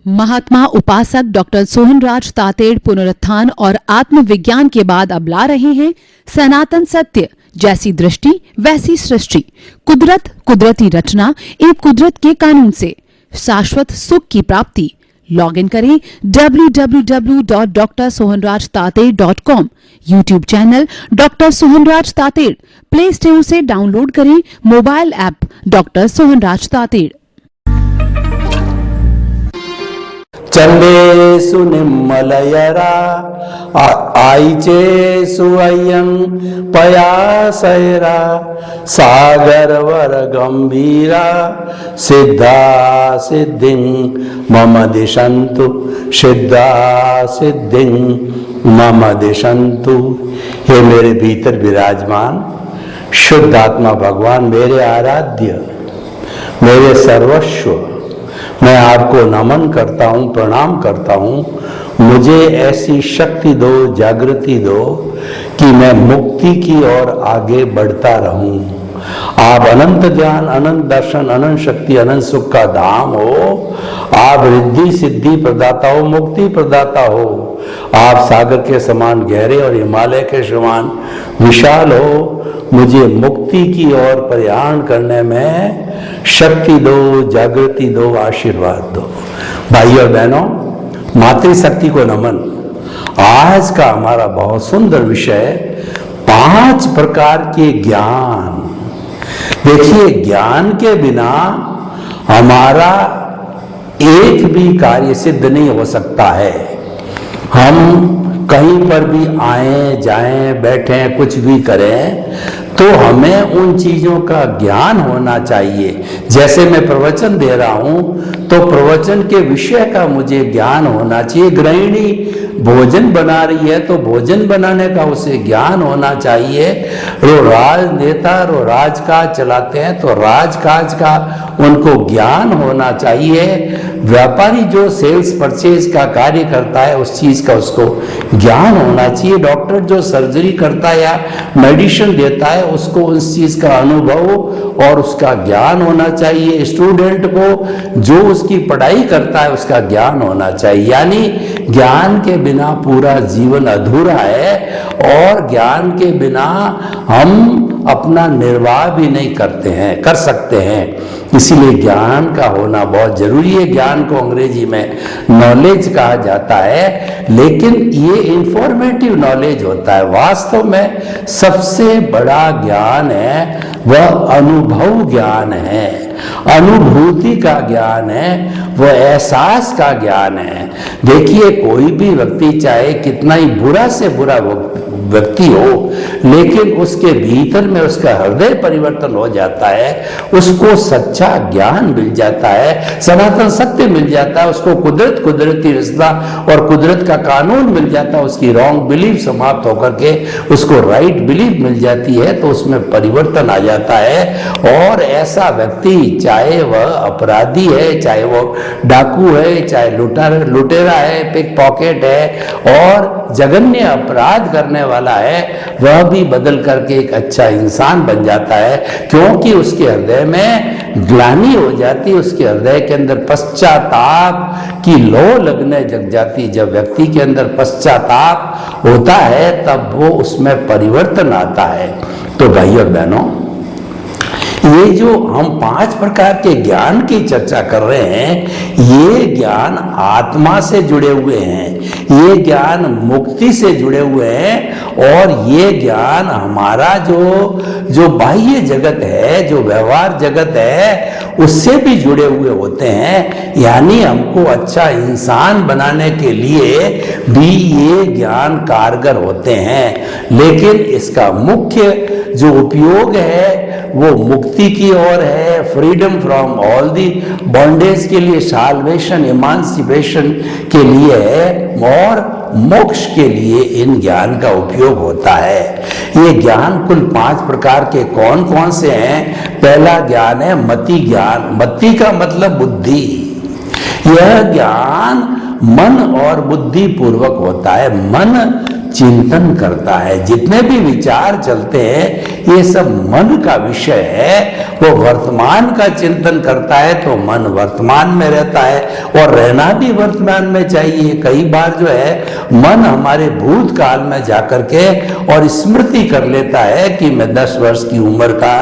महात्मा उपासक डॉक्टर सोहनराज तातेड़ पुनरुत्थान और आत्मविज्ञान के बाद अब ला रहे हैं सनातन सत्य, जैसी दृष्टि वैसी सृष्टि, कुदरत, कुदरती रचना एवं कुदरत के कानून से शाश्वत सुख की प्राप्ति। लॉगिन करें www.drsohanrajtated.com, YouTube channel doctor Sohanraj Tated, play store से डाउनलोड करें mobile app doctor Sohanraj Tated. चंदेषु निम्मलयरा आईचेषु अय्यं पयासैरा सागरवर गंभीरा सिद्धा सिद्धिं मम दिशन्तु सिद्धा सिद्धिं मम दिशन्तु। हे मेरे भीतर विराजमान शुद्ध आत्मा भगवान, मेरे आराध्य, मेरे सर्वस्व, मैं आपको नमन करता हूँ, प्रणाम करता हूँ। मुझे ऐसी शक्ति दो, जागृति दो कि मैं मुक्ति की ओर आगे बढ़ता रहूं। आप अनंत ज्ञान, अनंत दर्शन, अनंत शक्ति, अनंत सुख का धाम हो। आप रिद्धि सिद्धि प्रदाता हो, मुक्ति प्रदाता हो। आप सागर के समान गहरे और हिमालय के समान विशाल हो। मुझे मुक्ति की ओर प्रयाण करने में शक्ति दो, जागृति दो, आशीर्वाद दो। भाइयों और बहनों, मातृशक्ति को नमन। आज का हमारा बहुत सुंदर विषय 5 प्रकार के ज्ञान। देखिए, ज्ञान के बिना हमारा एक भी कार्य सिद्ध नहीं हो सकता है। हम कहीं पर भी आए जाएं, बैठें, कुछ भी करें तो हमें उन चीजों का ज्ञान होना चाहिए। जैसे मैं प्रवचन दे रहा हूं तो प्रवचन के विषय का मुझे ज्ञान होना चाहिए। गृहिणी भोजन बना रही है तो भोजन बनाने का उसे ज्ञान होना चाहिए। राजनेता राजकाज चलाते हैं तो राजकाज का उनको ज्ञान होना चाहिए। व्यापारी जो सेल्स परचेज का कार्य करता है उस चीज का उसको ज्ञान होना चाहिए। डॉक्टर जो सर्जरी करता है या मेडिसिन देता है उसको उस चीज का अनुभव और उसका ज्ञान होना चाहिए। स्टूडेंट को जो उसकी पढ़ाई करता है उसका ज्ञान होना चाहिए। यानी ज्ञान के बिना पूरा जीवन अधूरा है और ज्ञान के बिना हम अपना निर्वाह भी नहीं कर सकते हैं। इसीलिए ज्ञान का होना बहुत जरूरी है। ज्ञान को अंग्रेजी में नॉलेज कहा जाता है, लेकिन ये इंफॉर्मेटिव नॉलेज होता है। वास्तव में सबसे बड़ा ज्ञान है वह अनुभव ज्ञान है, अनुभूति का ज्ञान है, वह एहसास का ज्ञान है। देखिए, कोई भी व्यक्ति चाहे कितना ही बुरा से बुरा व्यक्ति हो, लेकिन उसके भीतर में उसका हृदय परिवर्तन हो जाता है, उसको सच्चा ज्ञान मिल जाता है, सनातन सत्य मिल जाता है, उसको कुदरती रिश्ता और कुदरत का कानून मिल जाता है। उसकी रॉन्ग बिलीफ समाप्त होकर के उसको राइट बिलीफ मिल जाती है, तो उसमें परिवर्तन आ जाता है। और ऐसा व्यक्ति, चाहे वह अपराधी है, चाहे वह डाकू है, चाहे लुटेरा है, पिक पॉकेट है और जघन्य अपराध करने वाला है, वह भी बदल करके एक अच्छा इंसान बन जाता है, क्योंकि उसके हृदय में ग्लानि हो जाती, उसके हृदय के अंदर पश्चाताप की लौ लगने जग जाती। जब व्यक्ति के अंदर पश्चाताप होता है तब वो उसमें परिवर्तन आता है। तो भाइयों और बहनों, ये जो हम 5 प्रकार के ज्ञान की चर्चा कर रहे हैं, ये ज्ञान आत्मा से जुड़े हुए हैं, ये ज्ञान मुक्ति से जुड़े हुए हैं और ये ज्ञान हमारा जो बाह्य जगत है, जो व्यवहार जगत है, उससे भी जुड़े हुए होते हैं। यानी हमको अच्छा इंसान बनाने के लिए भी ये ज्ञान कारगर होते हैं। लेकिन इसका मुख्य जो उपयोग है वो मुक्ति की ओर है, freedom from all the bondage के लिए, साल्वेशन, इमांसिपेशन के लिए है और मोक्ष के लिए इन ज्ञान का उपयोग होता है। ये ज्ञान कुल 5 प्रकार के कौन कौन से हैं? पहला ज्ञान है मति ज्ञान। मति का मतलब बुद्धि। यह ज्ञान मन और बुद्धि पूर्वक होता है। मन चिंतन करता है। जितने भी विचार चलते हैं ये सब मन का विषय है। वो वर्तमान का चिंतन करता है तो मन वर्तमान में रहता है, और रहना भी वर्तमान में चाहिए। कई बार जो है मन हमारे भूतकाल में जाकर के और स्मृति कर लेता है कि मैं 10 वर्ष की उम्र का,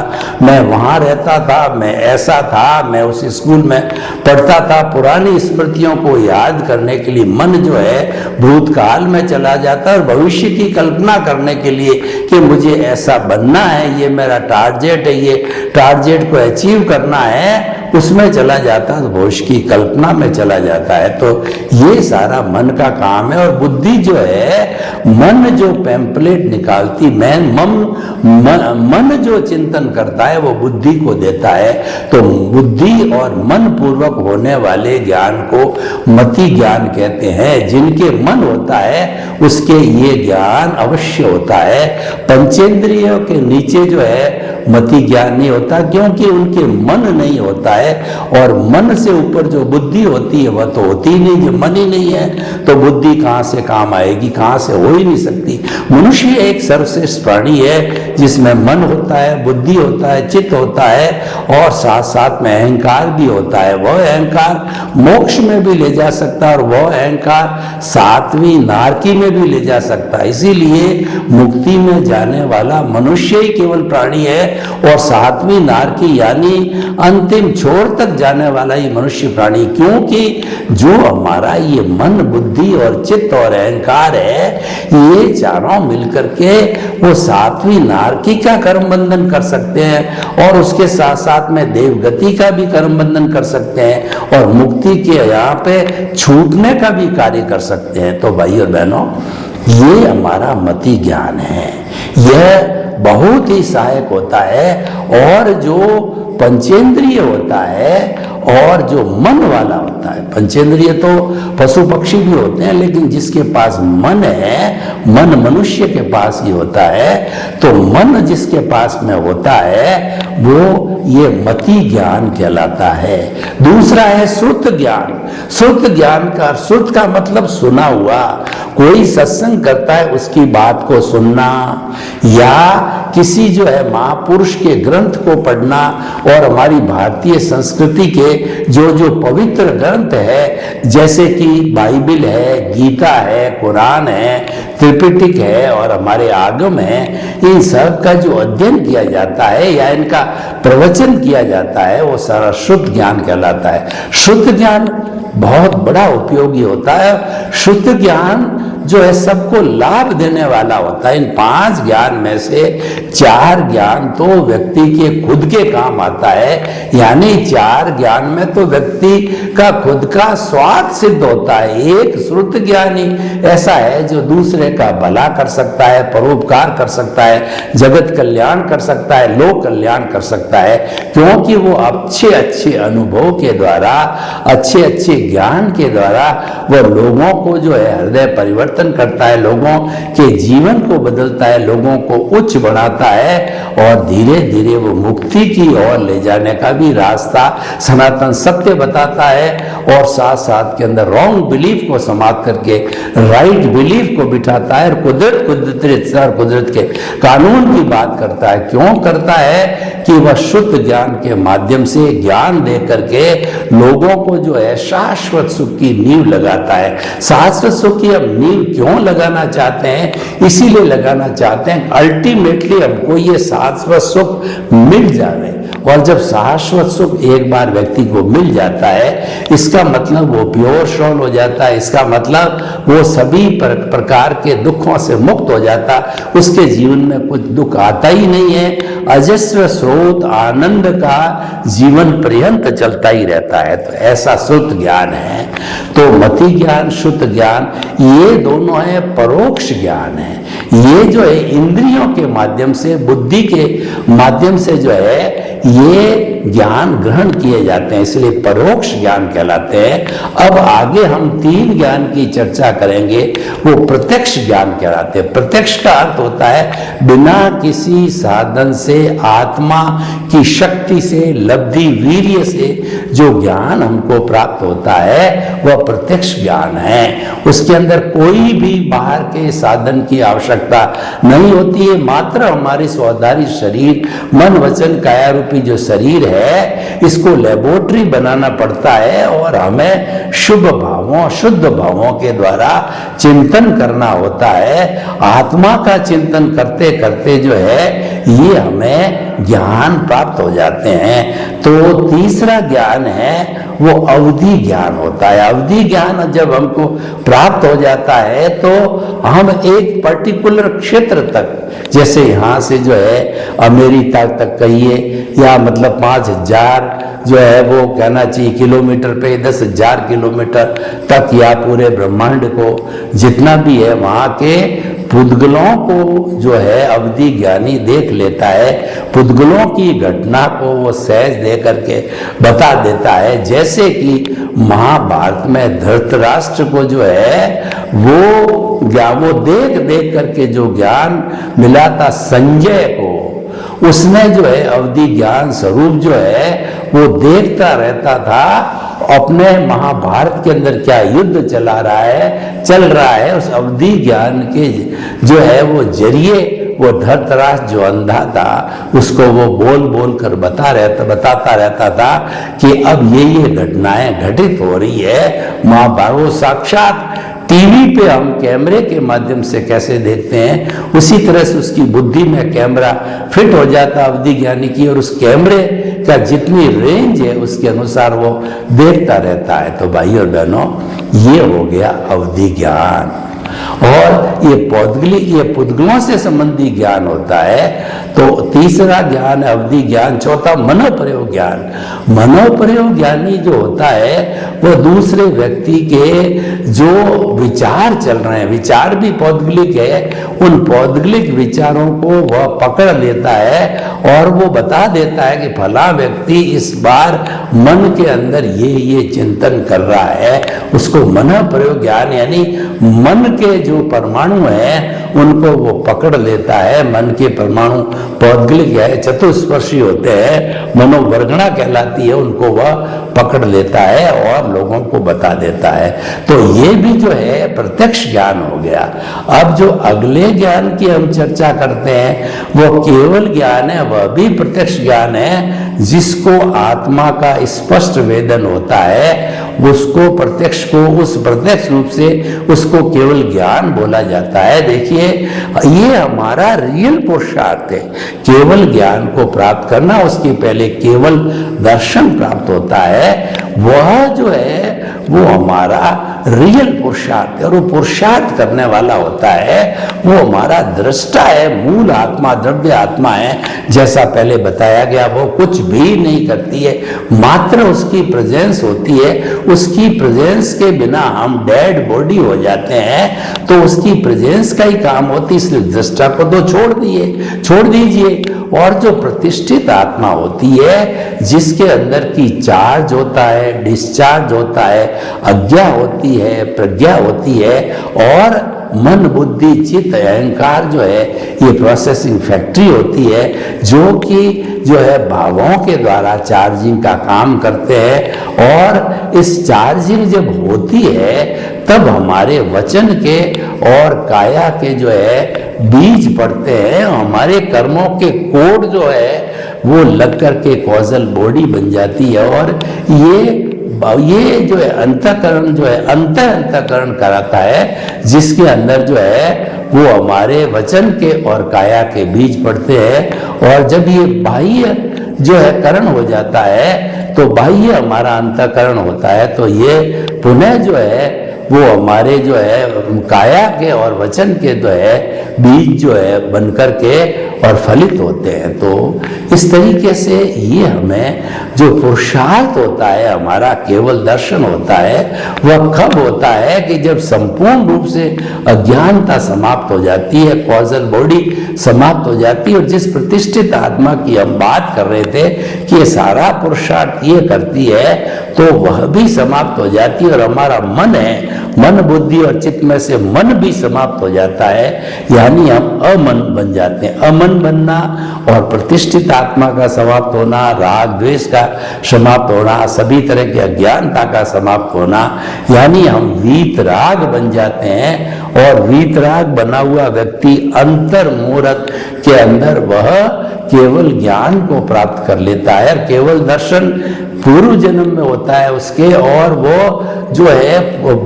मैं वहां रहता था, मैं ऐसा था, मैं उस स्कूल में पढ़ता था। पुरानी स्मृतियों को याद करने के लिए मन जो है भूतकाल में चला जाता है, और भविष्य की कल्पना करने के लिए कि मुझे ऐसा बनना है, ये मेरा टारगेट है, ये टारगेट को अचीव करना है, उसमें चला जाता है, भविष्य की कल्पना में चला जाता है। तो ये सारा मन का काम है। और बुद्धि जो है, मन जो पैम्पलेट निकालती, मन जो चिंतन करता है वो बुद्धि को देता है। तो बुद्धि और मन पूर्वक होने वाले ज्ञान को मति ज्ञान कहते हैं। जिनके मन होता है उसके ये ज्ञान अवश्य होता है। पंचेंद्रियों के नीचे जो है मति ज्ञान नहीं होता, क्योंकि उनके मन नहीं होता है। और मन से ऊपर जो बुद्धि होती है वह तो होती ही नहीं, जो मन ही नहीं है तो बुद्धि कहाँ से काम आएगी, कहाँ से हो ही नहीं सकती। मनुष्य एक सर्वश्रेष्ठ प्राणी है जिसमें मन होता है, बुद्धि होता है, चित्त होता है, और साथ साथ में अहंकार भी होता है। वह अहंकार मोक्ष में भी ले जा सकता है, और वह अहंकार 7वीं नारकी में भी ले जा सकता है। इसीलिए मुक्ति में जाने वाला मनुष्य ही केवल प्राणी है, और 7वीं नारकी यानी अंतिम छोर तक जाने वाला ही मनुष्य प्राणी। क्योंकि जो हमारा ये मन, बुद्धि और चित्त और अहंकार है, ये चारों मिलकर के वो 7वीं नारकी का कर्म बंधन कर सकते हैं, और उसके साथ साथ में देवगति का भी कर्म बंधन कर सकते हैं, और मुक्ति के यहाँ पे छूटने का भी कार्य कर सकते हैं। तो भाई और बहनों, ये हमारा मति ज्ञान है। यह बहुत ही सहायक होता है। और जो पंचेंद्रिय होता है और जो मन वाला होता है, पंचेंद्रिय तो पशु पक्षी भी होते हैं, लेकिन जिसके पास मन है, मन मनुष्य के पास ही होता है। तो मन जिसके पास में होता है वो ये मति ज्ञान कहलाता है। दूसरा है श्रुत ज्ञान। श्रुत ज्ञान का, श्रुत का मतलब सुना हुआ। कोई सत्संग करता है उसकी बात को सुनना, या किसी जो है महापुरुष के ग्रंथ को पढ़ना, और हमारी भारतीय संस्कृति के जो जो पवित्र ग्रंथ है, जैसे कि बाइबिल है, गीता है, कुरान है, त्रिपिटक है और हमारे आगम है, इन सब का जो अध्ययन किया जाता है या इनका प्रवचन किया जाता है वो सारा शुद्ध ज्ञान कहलाता है। शुद्ध ज्ञान बहुत बड़ा उपयोगी होता है। शुद्ध ज्ञान जो है सबको लाभ देने वाला होता है। इन 5 ज्ञान में से 4 ज्ञान तो व्यक्ति के खुद के काम आता है, यानी 4 ज्ञान में तो व्यक्ति का खुद का स्वार्थ सिद्ध होता है। एक श्रुत ज्ञानी ऐसा है जो दूसरे का भला कर सकता है, परोपकार कर सकता है, जगत कल्याण कर सकता है, लोक कल्याण कर सकता है, क्योंकि वो अच्छे अच्छे अनुभव के द्वारा, अच्छे अच्छे ज्ञान के द्वारा वो लोगों को जो है हृदय परिवर्तन करता है, लोगों के जीवन को बदलता है, लोगों को उच्च बढ़ाता है, और धीरे धीरे वो मुक्ति की ओर ले जाने का भी रास्ता सनातन सत्य बताता है, और साथ साथ के अंदर रॉन्ग बिलीफ को समाप्त करके राइट बिलीफ को बिठाता है, और कुदरत के कानून की बात करता है। क्यों करता है? कि वह शुद्ध ज्ञान के माध्यम से ज्ञान दे करके लोगों को जो है शाश्वत सुख की नींव लगाता है। शाश्वत सुख की हम नींव क्यों लगाना चाहते हैं? इसीलिए लगाना चाहते हैं अल्टीमेटली हमको ये शाश्वत सुख मिल जाए, और जब शाश्वत सुख एक बार व्यक्ति को मिल जाता है, इसका मतलब वो प्योर सोल हो जाता है, इसका मतलब वो सभी प्रकार के दुखों से मुक्त हो जाता, उसके जीवन में कुछ दुख आता ही नहीं है, अजस्र स्रोत आनंद का जीवन पर्यंत चलता ही रहता है। तो ऐसा शुद्ध ज्ञान है। तो मति ज्ञान, शुद्ध ज्ञान, ये दोनों है परोक्ष ज्ञान है। ये जो है इंद्रियों के माध्यम से, बुद्धि के माध्यम से जो है, ये ज्ञान ग्रहण किए जाते हैं, इसलिए परोक्ष ज्ञान कहलाते हैं। अब आगे हम 3 ज्ञान की चर्चा करेंगे, वो प्रत्यक्ष ज्ञान कहलाते हैं। प्रत्यक्ष का अर्थ होता है बिना किसी साधन से, आत्मा की शक्ति से, लब्धि वीर्य से जो ज्ञान हमको प्राप्त होता है वह प्रत्यक्ष ज्ञान है। उसके अंदर कोई भी बाहर के साधन की आवश्यकता नहीं होती है, मात्र हमारे स्वाधारी शरीर, मन वचन काया रूपी जो शरीर है, इसको लेबोरेटरी बनाना पड़ता है और हमें शुभ भावों, शुद्ध भावों के द्वारा चिंतन करना होता है। आत्मा का चिंतन करते करते जो है ये हमें ज्ञान प्राप्त हो जाते हैं। तो तीसरा ज्ञान है वो अवधि ज्ञान होता है। अवधि ज्ञान जब हमको प्राप्त हो जाता है तो हम एक पर्टिकुलर क्षेत्र तक, जैसे यहाँ से जो है अमेरिका तक कहिए, या मतलब 5000 जो है वो कहना चाहिए किलोमीटर पे, 10,000 किलोमीटर तक, या पूरे ब्रह्मांड को जितना भी है वहाँ के पुद्गलों को जो है अवधि ज्ञानी देख लेता है। पुद्गलों की घटना को वो सहज दे करके बता देता है। जैसे कि महाभारत में धृतराष्ट्र को जो है वो देख देख करके जो ज्ञान मिला था संजय को, उसने जो है अवधि ज्ञान स्वरूप जो है वो देखता रहता था अपने महाभारत के अंदर क्या युद्ध चल रहा है। उस अवधि ज्ञान के जो है वो जरिए वो धृतराष्ट्र जो अंधा था उसको वो बोल बोल कर बताता रहता था कि अब ये घटनाएं घटित हो रही है। महाभारत साक्षात टीवी पे हम कैमरे के माध्यम से कैसे देखते हैं, उसी तरह से उसकी बुद्धि में कैमरा फिट हो जाता अवधि ज्ञानी की, और उस कैमरे का जितनी रेंज है उसके अनुसार वो देखता रहता है। तो भाई और बहनों, ये हो गया अवधि ज्ञान। और ये पुद्गलों से संबंधी ज्ञान होता है। तो तीसरा ज्ञान है अवधि ज्ञान। चौथा मनोप्रयोग ज्ञान। मनोप्रयोग ज्ञानी जो होता है वह दूसरे व्यक्ति के जो विचार चल रहे हैं, विचार भी पौद्गलिक है, उन पौद्गलिक विचारों को वह पकड़ लेता है और वो बता देता है कि फला व्यक्ति इस बार मन के अंदर ये चिंतन कर रहा है। उसको मनोप्रयोग ज्ञान, यानी मन के जो परमाणु हैं उनको वो पकड़ लेता है। मन के परमाणु पौद्गलिक है, चतुस्पर्शी होते हैं, मनोवर्गणा कहलाती है, उनको वह पकड़ लेता है और लोगों को बता देता है। तो ये भी जो है प्रत्यक्ष ज्ञान हो गया। अब जो अगले ज्ञान की हम चर्चा करते हैं वो केवल ज्ञान है, वह भी प्रत्यक्ष ज्ञान है, जिसको आत्मा का स्पष्ट वेदन होता है। उसको उस प्रत्यक्ष रूप से उसको केवल ज्ञान बोला जाता है। देखिए, ये हमारा रियल पुरुषार्थ है, केवल ज्ञान को प्राप्त करना। उसके पहले केवल दर्शन प्राप्त होता है, वह जो है वो हमारा रियल पुरुषार्थ है। और वो पुरुषार्थ करने वाला होता है वो हमारा दृष्टा है, मूल आत्मा, द्रव्य आत्मा है। जैसा पहले बताया गया, वो कुछ भी नहीं करती है, मात्र उसकी प्रेजेंस होती है। उसकी प्रेजेंस के बिना हम डेड बॉडी हो जाते हैं, तो उसकी प्रेजेंस का ही काम होती है। इसलिए दृष्टा को तो छोड़ दीजिए। और जो प्रतिष्ठित आत्मा होती है, जिसके अंदर की चार्ज होता है, डिस्चार्ज होता है, आज्ञा होती है, प्रज्ञा होती है, और मन, बुद्धि, चित्त, अहंकार जो है ये प्रोसेसिंग फैक्ट्री होती है, जो कि जो है भावों के द्वारा चार्जिंग का काम करते हैं। और इस चार्जिंग जब होती है तब हमारे वचन के और काया के जो है बीज पड़ते हैं, हमारे कर्मों के कोड जो है वो लग करके कॉजल बॉडी बन जाती है। और ये जो है अंतःकरण जो है अंतःकरण कराता है, जिसके अंदर जो है वो हमारे वचन के और काया के बीज पड़ते हैं। और जब ये बाह्य जो है करण हो जाता है तो बाह्य हमारा अंतःकरण होता है, तो ये पुनः जो है वो हमारे जो है काया के और वचन के जो है बीज जो है बनकर के और फलित होते हैं। तो इस तरीके से ये हमें जो पुरुषार्थ होता है हमारा, केवल दर्शन होता है, वह कब होता है कि जब संपूर्ण रूप से अज्ञानता समाप्त हो जाती है, कॉजल बॉडी समाप्त हो जाती है। और जिस प्रतिष्ठित आत्मा की हम बात कर रहे थे कि ये सारा पुरुषार्थ ये करती है, तो वह भी समाप्त हो जाती है और हमारा मन है, मन बुद्धि और चित्त में से मन भी समाप्त हो जाता है, यानी हम अमन बन जाते हैं। अमन बनना और प्रतिष्ठित आत्मा का समाप्त होना, राग द्वेष का समाप्त होना, सभी तरह की अज्ञानता का समाप्त होना, यानी हम वीतराग बन जाते हैं। और वीतराग बना हुआ व्यक्ति अंतर मूरत के अंदर वह केवल ज्ञान को प्राप्त कर लेता है। केवल दर्शन पूर्व जन्म में होता है उसके, और वो जो है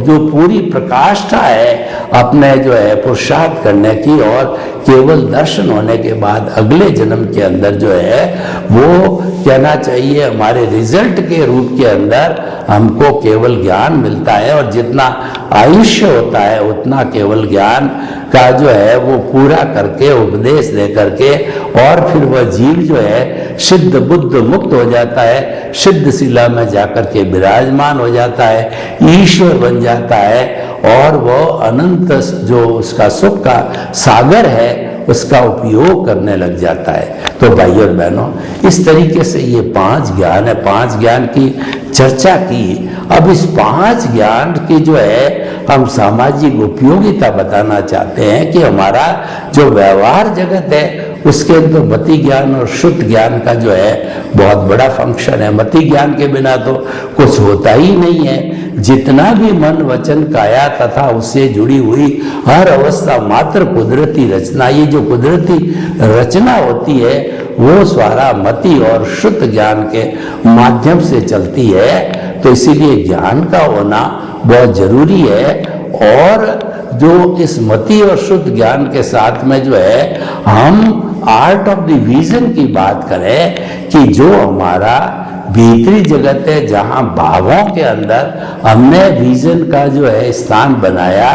जो पूरी प्रकाष्ठा है अपने जो है पुरुषार्थ करने की, और केवल दर्शन होने के बाद अगले जन्म के अंदर जो है वो कहना चाहिए हमारे रिजल्ट के रूप के अंदर हमको केवल ज्ञान मिलता है। और जितना आयुष्य होता है उतना केवल ज्ञान का जो है वो पूरा करके, उपदेश दे करके, और फिर वह जीव जो है सिद्ध बुद्ध मुक्त हो जाता है, सिद्ध शिला में जाकर के विराजमान हो जाता है, ईश्वर बन जाता है, और वो अनंत जो उसका सुख का सागर है उसका उपयोग करने लग जाता है। तो भाइयों और बहनों, इस तरीके से ये 5 ज्ञान है, 5 ज्ञान की चर्चा की। अब इस 5 ज्ञान की जो है हम सामाजिक उपयोगिता बताना चाहते हैं कि हमारा जो व्यवहार जगत है उसके अंदर मति ज्ञान और शुद्ध ज्ञान का जो है बहुत बड़ा फंक्शन है। मति ज्ञान के बिना तो कुछ होता ही नहीं है। जितना भी मन वचन काया तथा उससे जुड़ी हुई हर अवस्था मात्र कुदरती रचना, ये जो कुदरती रचना होती है वो सारा मति और शुद्ध ज्ञान के माध्यम से चलती है। तो इसीलिए ज्ञान का होना बहुत जरूरी है। और जो इस मति और शुद्ध ज्ञान के साथ में जो है हम आर्ट ऑफ द विजन की बात करें कि जो हमारा भीतरी जगत है, जहां भावों के अंदर हमने विजन का जो है स्थान बनाया,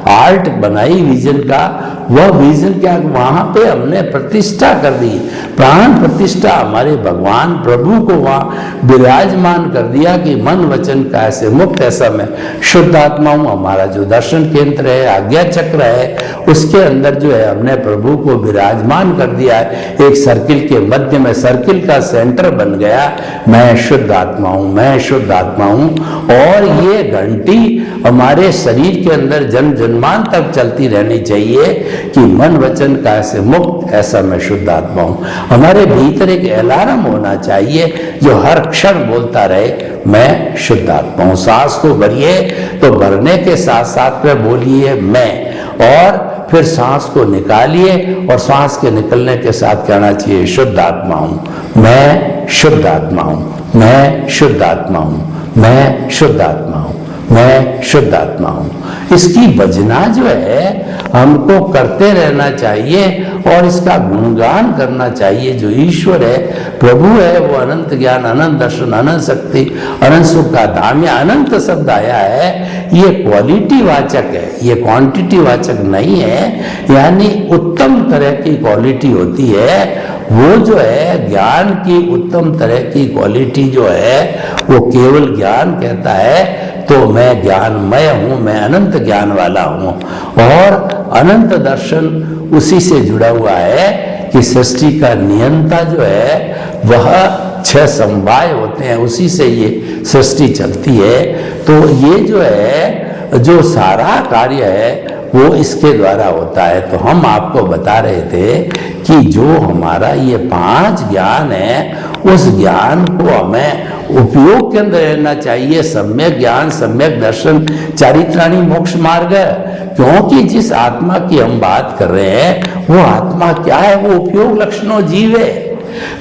आर्ट बनाई विजन का, वह विजन क्या वहां पे हमने प्रतिष्ठा कर दी, प्राण प्रतिष्ठा हमारे भगवान प्रभु को वहां विराजमान कर दिया कि मन वचन का ऐसे मुक्त, ऐसा मैं शुद्ध आत्मा हूं। हमारा जो दर्शन केंद्र है, आज्ञा चक्र है, उसके अंदर जो है हमने प्रभु को विराजमान कर दिया है। एक सर्किल के मध्य में, सर्किल का सेंटर बन गया, मैं शुद्ध आत्मा हूं, मैं शुद्ध आत्मा हूं। और ये घंटी हमारे शरीर के अंदर जन्म जन्मान तक चलती रहनी चाहिए कि मन वचन का ऐसे मुक्त, ऐसा मैं शुद्ध आत्मा हूं। हमारे भीतर एक अलार्म होना चाहिए जो हर क्षण बोलता रहे, मैं शुद्ध आत्मा हूं। सांस को भरिए तो भरने के साथ साथ में बोलिए मैं, और फिर सांस को निकालिए और सांस के निकलने के साथ कहना चाहिए शुद्ध आत्मा हूं, मैं शुद्ध आत्मा हूं, मैं शुद्ध आत्मा हूं, मैं शुद्ध आत्मा हूं, मैं शुद्ध आत्मा हूं। इसकी भजना जो है हमको करते रहना चाहिए और इसका गुणगान करना चाहिए। जो ईश्वर है, प्रभु है, वो अनंत ज्ञान, अनंत दर्शन, अनंत शक्ति, अनंत सुख का धाम। या अनंत शब्द आया है, ये क्वालिटी वाचक है, ये क्वांटिटी वाचक नहीं है। यानी उत्तम तरह की क्वालिटी होती है, वो जो है ज्ञान की उत्तम तरह की क्वालिटी जो है वो केवल ज्ञान कहता है तो मैं ज्ञानमय हूं, मैं अनंत ज्ञान वाला हूं। और अनंत दर्शन उसी से जुड़ा हुआ है कि सृष्टि का नियंता जो है वह 6 समवाय होते हैं, उसी से ये सृष्टि चलती है। तो ये जो है, जो सारा कार्य है वो इसके द्वारा होता है। तो हम आपको बता रहे थे कि जो हमारा ये 5 ज्ञान है, उस ज्ञान को हमें उपयोग के अंदर रहना चाहिए। सम्यक ज्ञान, सम्यक दर्शन, चारित्राणी मोक्ष मार्ग है। क्योंकि जिस आत्मा की हम बात कर रहे हैं वो आत्मा क्या है, वो उपयोग लक्षणों जीव है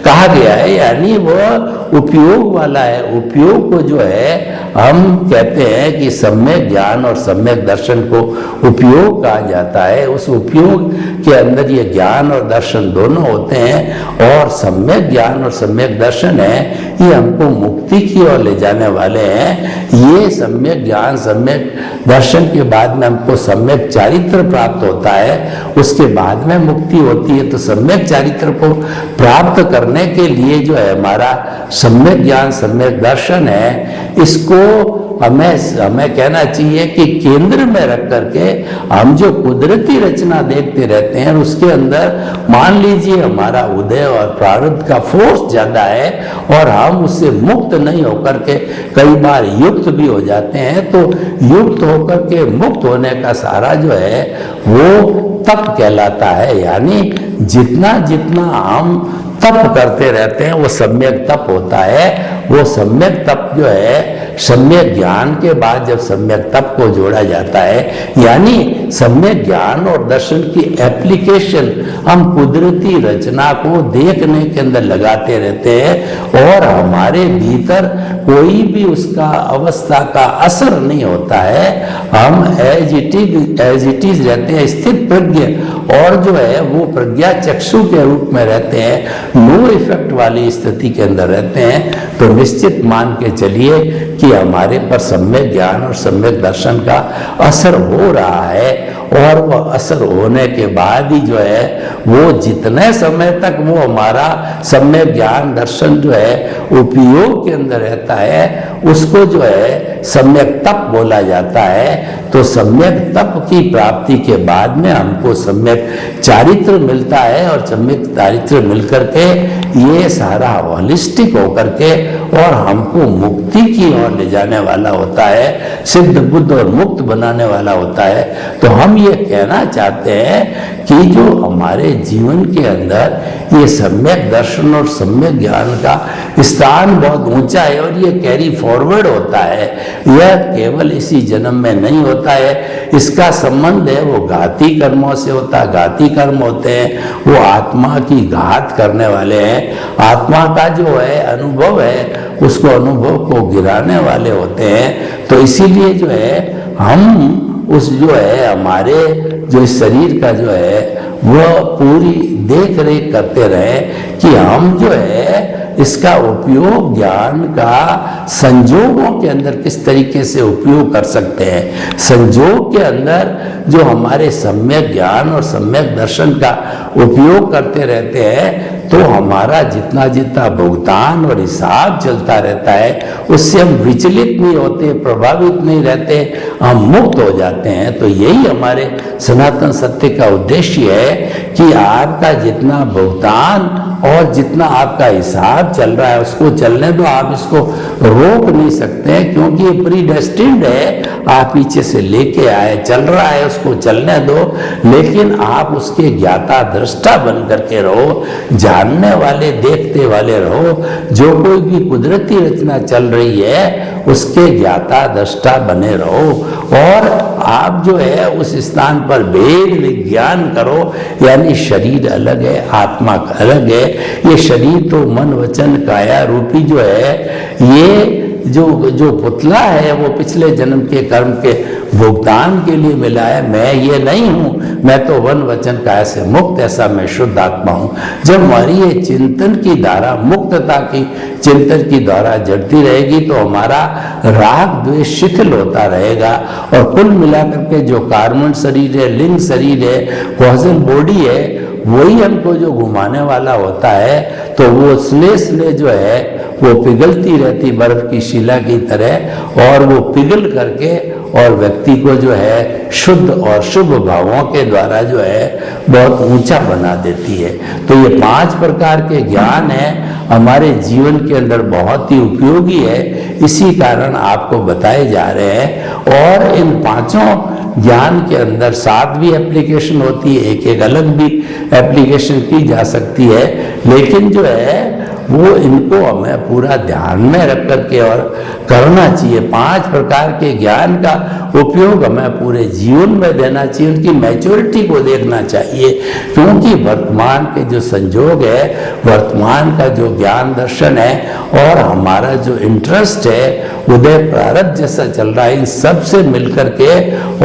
कहा गया है, यानी वह उपयोग वाला है। उपयोग को जो है हम कहते हैं कि सम्यक ज्ञान और सम्यक दर्शन को उपयोग कहा जाता है। उस उपयोग के अंदर ये ज्ञान और दर्शन दोनों होते हैं। और सम्यक ज्ञान और सम्यक दर्शन है, ये हमको मुक्ति की ओर ले जाने वाले हैं। ये सम्यक ज्ञान, सम्यक दर्शन के बाद में हमको सम्यक चारित्र प्राप्त होता है, उसके बाद में मुक्ति होती है। तो सम्यक चारित्र को प्राप्त करने के लिए जो है हमारा सम्यक ज्ञान, सम्यक दर्शन है, इसको हमें कहना चाहिए कि केंद्र में रख करके हम जो कुदरती रचना देखते रहते हैं, उसके अंदर मान लीजिए हमारा उदय और प्रारब्ध का फोर्स ज्यादा है और हम उससे मुक्त नहीं होकर के कई बार युक्त भी हो जाते हैं, तो युक्त होकर के मुक्त होने का सारा जो है वो तप कहलाता है। यानी जितना जितना हम तप करते रहते हैं वो सम्यक तप होता है। वो सम्यक तप जो है सम्यक ज्ञान के बाद जब सम्यक तप को जोड़ा जाता है, यानी सम्यक ज्ञान और दर्शन की एप्लीकेशन हम कुदरती रचना को देखने के अंदर लगाते रहते हैं और हमारे भीतर कोई भी उसका अवस्था का असर नहीं होता है। हम एज इट इज रहते हैं, स्थित प्रज्ञ, और जो है वो प्रज्ञा चक्षु के रूप में रहते हैं, नो इफेक्ट वाली स्थिति के अंदर रहते हैं। तो निश्चित मान के चलिए कि हमारे पर सम्यक ज्ञान और सम्यक दर्शन का असर हो रहा है, और वह असर होने के बाद ही जो है वो जितने समय तक वो हमारा सम्यक ज्ञान दर्शन जो है उपयोग के अंदर रहता है, उसको जो है सम्यक तप बोला जाता है। तो सम्यक तप की प्राप्ति के बाद में हमको सम्यक चारित्र मिलता है, और सम्यक चारित्र मिलकर के ये सारा होलिस्टिक होकर के और हमको मुक्ति की ओर ले जाने वाला होता है, सिद्ध बुद्ध और मुक्त बनाने वाला होता है। तो हम ये कहना चाहते हैं कि जो हमारे जीवन के अंदर ये सम्यक दर्शन और सम्यक ज्ञान का स्थान बहुत ऊंचा है और ये कैरी फॉरवर्ड होता है। यह केवल इसी जन्म में नहीं होता है, इसका संबंध है वो घाती कर्मों से होता है। घाती कर्म होते हैं वो आत्मा की घात करने वाले हैं, आत्मा का जो है अनुभव है उसको अनुभव को गिराने वाले होते हैं। तो इसीलिए जो है हम उस जो है हमारे जो शरीर का जो है वह पूरी देख रेख करते रहे कि हम जो है इसका उपयोग ज्ञान का संजोगों के अंदर किस तरीके से उपयोग कर सकते हैं। संजोग के अंदर जो हमारे सम्यक ज्ञान और सम्यक दर्शन का उपयोग करते रहते हैं, तो हमारा जितना जितना भुगतान और हिसाब चलता रहता है उससे हम विचलित नहीं होते, प्रभावित नहीं रहते, हम मुक्त हो जाते हैं। तो यही हमारे सनातन सत्य का उद्देश्य है कि आपका जितना भुगतान और जितना आपका हिसाब चल रहा है उसको चलने दो, आप इसको रोक नहीं सकते हैं क्योंकि ये प्रीडेस्टिन्ड है। आप पीछे से लेके आए, चल रहा है, उसको चलने दो, लेकिन आप उसके ज्ञाता दृष्टा बन करके रहो, जानने वाले देखते वाले रहो। जो कोई भी कुदरती रचना चल रही है उसके ज्ञाता दृष्टा बने रहो, और आप जो है उस स्थान पर भेद विज्ञान करो। यानी शरीर अलग है, आत्मा अलग है। ये शरीर तो मन वचन काया रूपी जो है, ये जो पुतला है वो पिछले जन्म के कर्म के भुगतान के लिए मिला है। मैं ये नहीं हूँ, मैं तो वन वचन काया से मुक्त, ऐसा मैं शुद्ध आत्मा हूँ। जब हमारी ये चिंतन की धारा, मुक्तता की चिंतन की धारा जड़ती रहेगी तो हमारा राग द्वेष शिथिल होता रहेगा, और कुल मिलाकर के जो कार्बन शरीर है, लिंग शरीर है, कॉजल बॉडी है, वही हमको जो घुमाने वाला होता है। तो वो स्ले जो है वो पिघलती रहती बर्फ की शिला की तरह, और वो पिघल करके और व्यक्ति को जो है शुद्ध और शुभ भावों के द्वारा जो है बहुत ऊंचा बना देती है। तो ये 5 प्रकार के ज्ञान है हमारे जीवन के अंदर बहुत ही उपयोगी है, इसी कारण आपको बताए जा रहे हैं। और इन 5 ज्ञान के अंदर 7 भी एप्लीकेशन होती है, एक एक अलग भी एप्लीकेशन की जा सकती है, लेकिन जो है वो इनको हमें पूरा ध्यान में रख करके और करना चाहिए। 5 प्रकार के ज्ञान का उपयोग हमें पूरे जीवन में देना चाहिए, उनकी मैच्योरिटी को देखना चाहिए, क्योंकि वर्तमान के जो संजोग है, वर्तमान का जो ज्ञान दर्शन है और हमारा जो इंटरेस्ट है उदय प्रारब्ध जैसा चल रहा है, इन सब से मिलकर के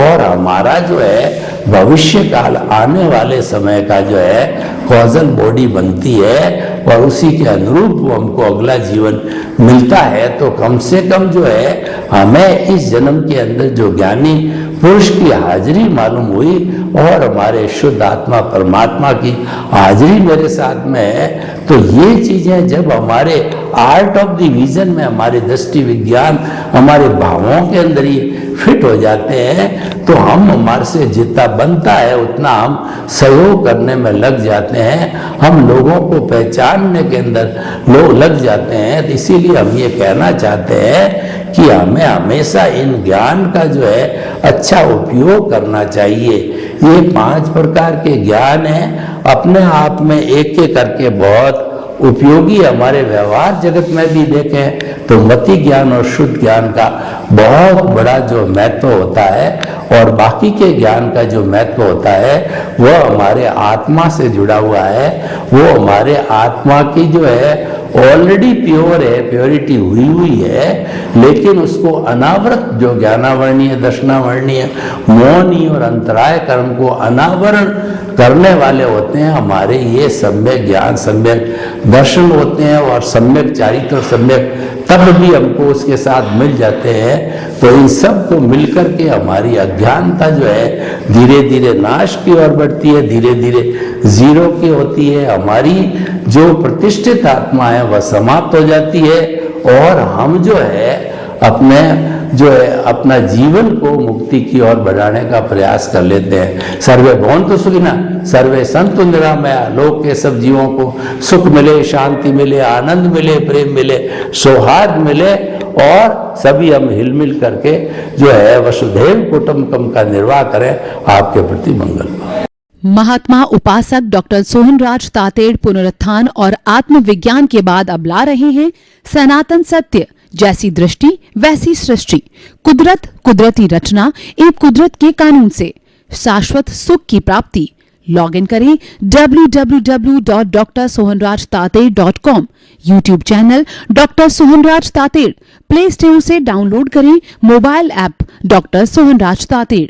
और हमारा जो है भविष्य काल आने वाले समय का जो है कॉजल बॉडी बनती है और उसी के अनुरूप हमको अगला जीवन मिलता है। तो कम से कम जो है हमें इस जन्म के अंदर जो ज्ञानी पुरुष की हाजिरी मालूम हुई और हमारे शुद्ध आत्मा परमात्मा की हाजिरी मेरे साथ में है, तो ये चीजें जब हमारे आर्ट ऑफ द विजन में, हमारे दृष्टि विज्ञान, हमारे भावों के अंदर ही फिट हो जाते हैं, तो हम हमारे से जितना बनता है उतना हम सहयोग करने में लग जाते हैं, हम लोगों को पहचानने के अंदर लोग लग जाते हैं। तो इसीलिए हम ये कहना चाहते हैं कि हमें हमेशा इन ज्ञान का जो है अच्छा उपयोग करना चाहिए। ये 5 प्रकार के ज्ञान हैं, अपने आप में एक एक करके बहुत उपयोगी, हमारे व्यवहार जगत में भी देखें तो मति ज्ञान और शुद्ध ज्ञान का बहुत बड़ा जो महत्व होता है, और बाकी के ज्ञान का जो महत्व होता है वह हमारे आत्मा से जुड़ा हुआ है, वो हमारे आत्मा की जो है ऑलरेडी प्योर है, प्योरिटी हुई है, लेकिन उसको अनावृत जो ज्ञानावर्णीय, दर्शनावर्णीय, मौनी और अंतराय कर्म को अनावरण करने वाले होते हैं हमारे ये सम्यक ज्ञान, सम्यक दर्शन होते हैं, और सम्यक चारित्र और सम्यक तब भी हमको उसके साथ मिल जाते हैं। तो इन सब को मिलकर के हमारी अज्ञानता जो है धीरे धीरे नाश की ओर बढ़ती है, धीरे धीरे जीरो की होती है, हमारी जो प्रतिष्ठित आत्मा है वह समाप्त हो जाती है, और हम जो है अपना जीवन को मुक्ति की ओर बढ़ाने का प्रयास कर लेते हैं। सर्वे भवन्तु सुखिनः, सर्वे सन्तु निरामया, लोक के सब जीवों को सुख मिले, शांति मिले, आनंद मिले, प्रेम मिले, सौहार्द मिले, और सभी हम हिलमिल करके जो है वसुधैव कुटुम्बकम का निर्वाह करें। आपके प्रति मंगल। महात्मा उपासक डॉक्टर सोहनराज तातेड़ पुनरुत्थान और आत्मविज्ञान के बाद अब ला रहे हैं सनातन सत्य, जैसी दृष्टि वैसी सृष्टि, कुदरत, कुदरती रचना एवं कुदरत के कानून से शाश्वत सुख की प्राप्ति। लॉग इन करें www.drsohanrajtated.com, YouTube channel doctor Sohanraj Tated, play store से डाउनलोड करें mobile app doctor Sohanraj Tated.